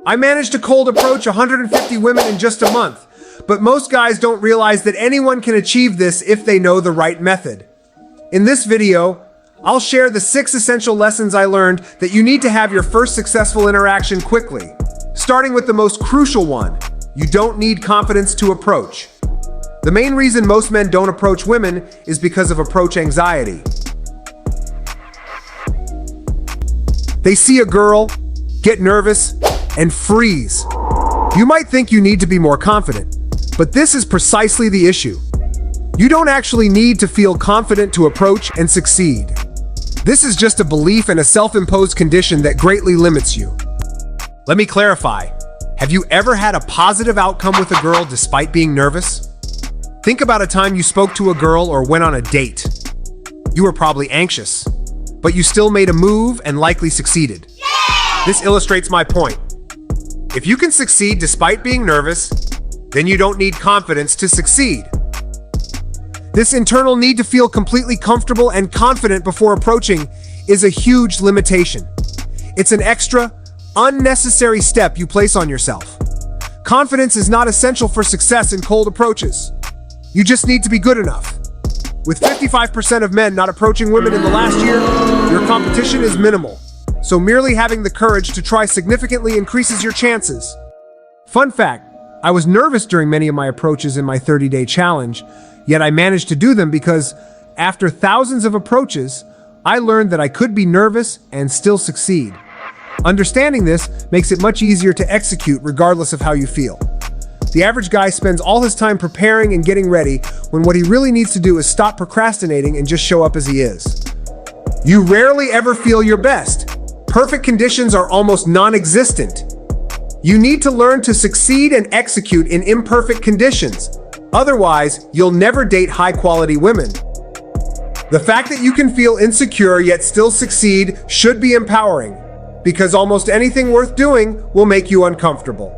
I managed to cold approach 150 women in just a month, but most guys don't realize that anyone can achieve this if they know the right method. In this video, I'll share the 6 essential lessons I learned that you need to have your first successful interaction quickly. Starting with the most crucial one, you don't need confidence to approach. The main reason most men don't approach women is because of approach anxiety. They see a girl, get nervous, and freeze. You might think you need to be more confident, but this is precisely the issue. You don't actually need to feel confident to approach and succeed. This is just a belief and a self-imposed condition that greatly limits you. Let me clarify. Have you ever had a positive outcome with a girl despite being nervous? Think about a time you spoke to a girl or went on a date. You were probably anxious, but you still made a move and likely succeeded. This illustrates my point. If you can succeed despite being nervous, then you don't need confidence to succeed. This internal need to feel completely comfortable and confident before approaching is a huge limitation. It's an extra, unnecessary step you place on yourself. Confidence is not essential for success in cold approaches. You just need to be good enough. With 55% of men not approaching women in the last year, your competition is minimal. So merely having the courage to try significantly increases your chances. Fun fact, I was nervous during many of my approaches in my 30-day challenge, yet I managed to do them because after thousands of approaches, I learned that I could be nervous and still succeed. Understanding this makes it much easier to execute regardless of how you feel. The average guy spends all his time preparing and getting ready when what he really needs to do is stop procrastinating and just show up as he is. You rarely ever feel your best. Perfect conditions are almost non-existent. You need to learn to succeed and execute in imperfect conditions. Otherwise, you'll never date high-quality women. The fact that you can feel insecure yet still succeed should be empowering, because almost anything worth doing will make you uncomfortable.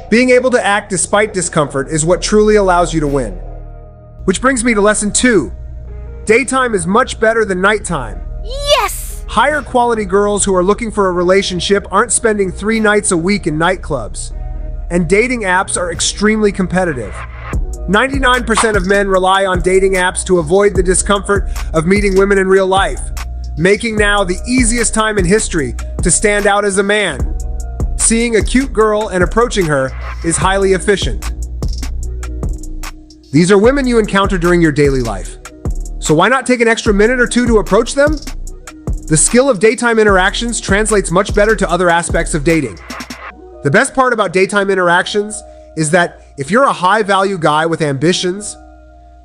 Being able to act despite discomfort is what truly allows you to win. Which brings me to lesson 2. Daytime is much better than nighttime. Yes! Higher quality girls who are looking for a relationship aren't spending 3 nights a week in nightclubs. And dating apps are extremely competitive. 99% of men rely on dating apps to avoid the discomfort of meeting women in real life, making now the easiest time in history to stand out as a man. Seeing a cute girl and approaching her is highly efficient. These are women you encounter during your daily life. So why not take an extra minute or 2 to approach them? The skill of daytime interactions translates much better to other aspects of dating. The best part about daytime interactions is that if you're a high-value guy with ambitions,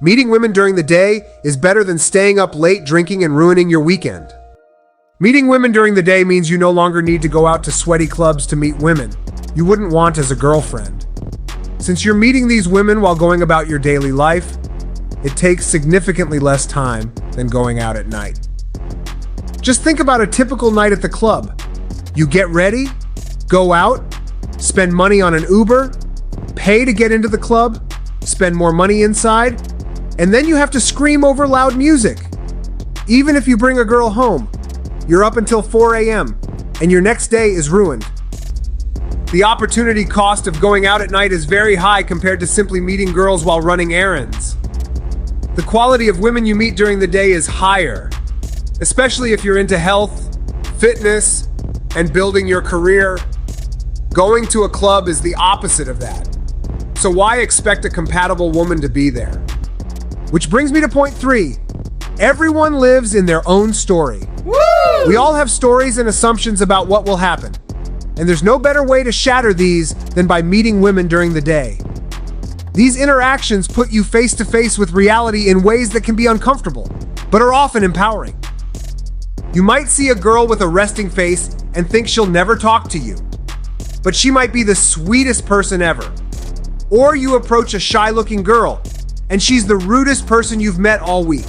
meeting women during the day is better than staying up late drinking and ruining your weekend. Meeting women during the day means you no longer need to go out to sweaty clubs to meet women you wouldn't want as a girlfriend. Since you're meeting these women while going about your daily life, it takes significantly less time than going out at night. Just think about a typical night at the club. You get ready, go out, spend money on an Uber, pay to get into the club, spend more money inside, and then you have to scream over loud music. Even if you bring a girl home, you're up until 4 a.m. and your next day is ruined. The opportunity cost of going out at night is very high compared to simply meeting girls while running errands. The quality of women you meet during the day is higher, especially if you're into health, fitness, and building your career. Going to a club is the opposite of that. So why expect a compatible woman to be there? Which brings me to point 3. Everyone lives in their own story. Woo! We all have stories and assumptions about what will happen. And there's no better way to shatter these than by meeting women during the day. These interactions put you face to face with reality in ways that can be uncomfortable, but are often empowering. You might see a girl with a resting face and think she'll never talk to you, but she might be the sweetest person ever. Or you approach a shy-looking girl, and she's the rudest person you've met all week.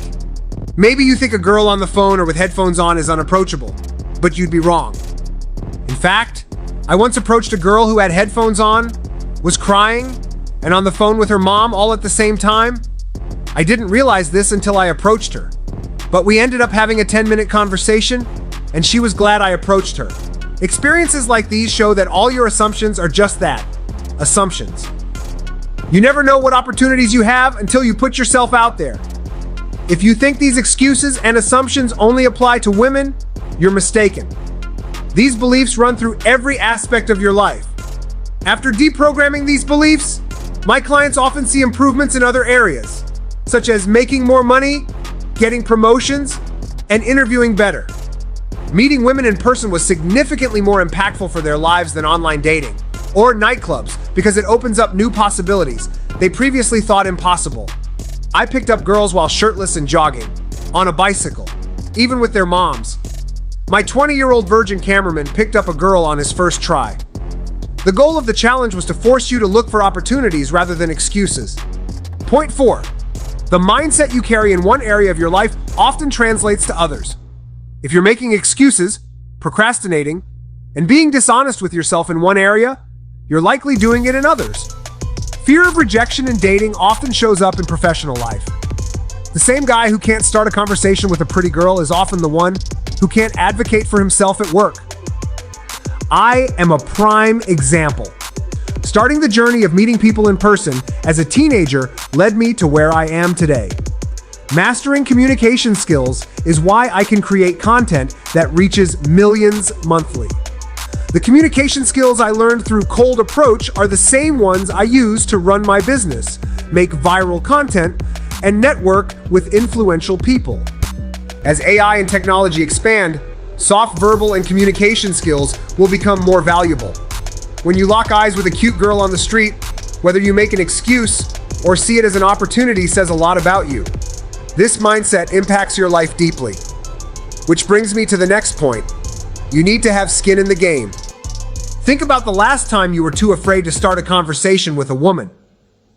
Maybe you think a girl on the phone or with headphones on is unapproachable, but you'd be wrong. In fact, I once approached a girl who had headphones on, was crying, and on the phone with her mom all at the same time. I didn't realize this until I approached her, but we ended up having a 10-minute conversation, and she was glad I approached her. Experiences like these show that all your assumptions are just that, assumptions. You never know what opportunities you have until you put yourself out there. If you think these excuses and assumptions only apply to women, you're mistaken. These beliefs run through every aspect of your life. After deprogramming these beliefs, my clients often see improvements in other areas, such as making more money, getting promotions, and interviewing better. Meeting women in person was significantly more impactful for their lives than online dating or nightclubs because it opens up new possibilities they previously thought impossible. I picked up girls while shirtless and jogging, on a bicycle, even with their moms. My 20-year-old virgin cameraman picked up a girl on his first try. The goal of the challenge was to force you to look for opportunities rather than excuses. Point 4. The mindset you carry in one area of your life often translates to others. If you're making excuses, procrastinating, and being dishonest with yourself in one area, you're likely doing it in others. Fear of rejection in dating often shows up in professional life. The same guy who can't start a conversation with a pretty girl is often the one who can't advocate for himself at work. I am a prime example. Starting the journey of meeting people in person as a teenager led me to where I am today. Mastering communication skills is why I can create content that reaches millions monthly. The communication skills I learned through cold approach are the same ones I use to run my business, make viral content, and network with influential people. As AI and technology expand, soft verbal and communication skills will become more valuable. When you lock eyes with a cute girl on the street, whether you make an excuse or see it as an opportunity says a lot about you. This mindset impacts your life deeply. Which brings me to the next point. You need to have skin in the game. Think about the last time you were too afraid to start a conversation with a woman.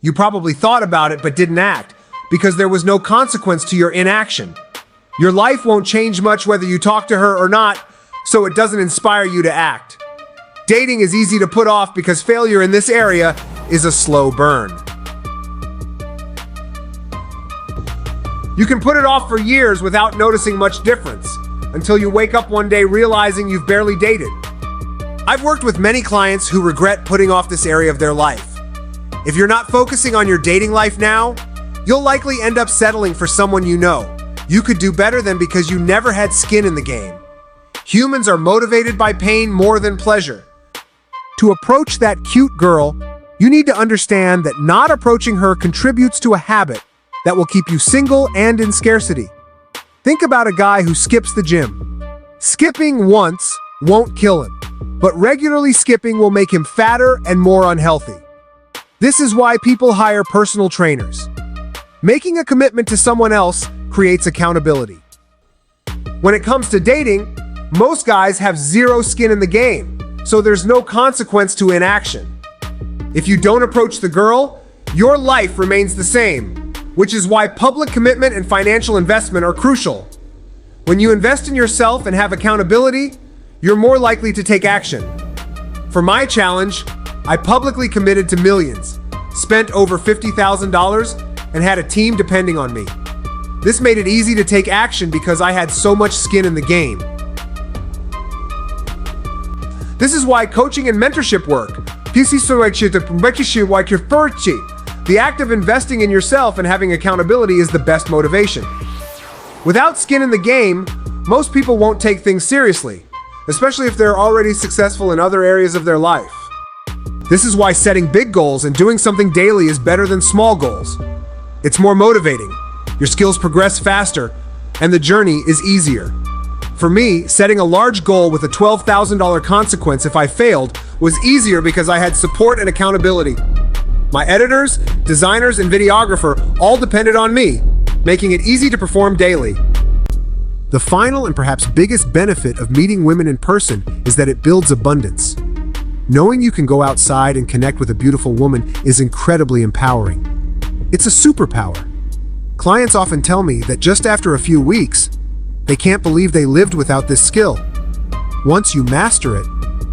You probably thought about it but didn't act because there was no consequence to your inaction. Your life won't change much whether you talk to her or not, so it doesn't inspire you to act. Dating is easy to put off because failure in this area is a slow burn. You can put it off for years without noticing much difference, until you wake up one day realizing you've barely dated. I've worked with many clients who regret putting off this area of their life. If you're not focusing on your dating life now, you'll likely end up settling for someone you know you could do better than because you never had skin in the game. Humans are motivated by pain more than pleasure. To approach that cute girl, you need to understand that not approaching her contributes to a habit that will keep you single and in scarcity. Think about a guy who skips the gym. Skipping once won't kill him, but regularly skipping will make him fatter and more unhealthy. This is why people hire personal trainers. Making a commitment to someone else creates accountability. When it comes to dating, most guys have zero skin in the game, so there's no consequence to inaction. If you don't approach the girl, your life remains the same, which is why public commitment and financial investment are crucial. When you invest in yourself and have accountability, you're more likely to take action. For my challenge, I publicly committed to millions, spent over $50,000, and had a team depending on me. This made it easy to take action because I had so much skin in the game. This is why coaching and mentorship work. The act of investing in yourself and having accountability is the best motivation. Without skin in the game, most people won't take things seriously, especially if they're already successful in other areas of their life. This is why setting big goals and doing something daily is better than small goals. It's more motivating, your skills progress faster, and the journey is easier. For me, setting a large goal with a $12,000 consequence if I failed was easier because I had support and accountability. My editors, designers, and videographer all depended on me, making it easy to perform daily. The final and perhaps biggest benefit of meeting women in person is that it builds abundance. Knowing you can go outside and connect with a beautiful woman is incredibly empowering. It's a superpower. Clients often tell me that just after a few weeks, they can't believe they lived without this skill. Once you master it,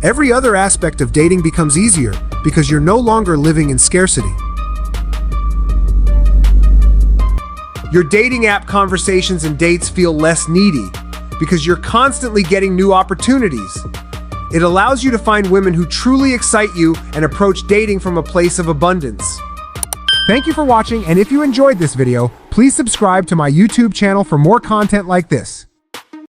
every other aspect of dating becomes easier because you're no longer living in scarcity. Your dating app conversations and dates feel less needy because you're constantly getting new opportunities. It allows you to find women who truly excite you and approach dating from a place of abundance. Thank you for watching, and if you enjoyed this video, please subscribe to my YouTube channel for more content like this.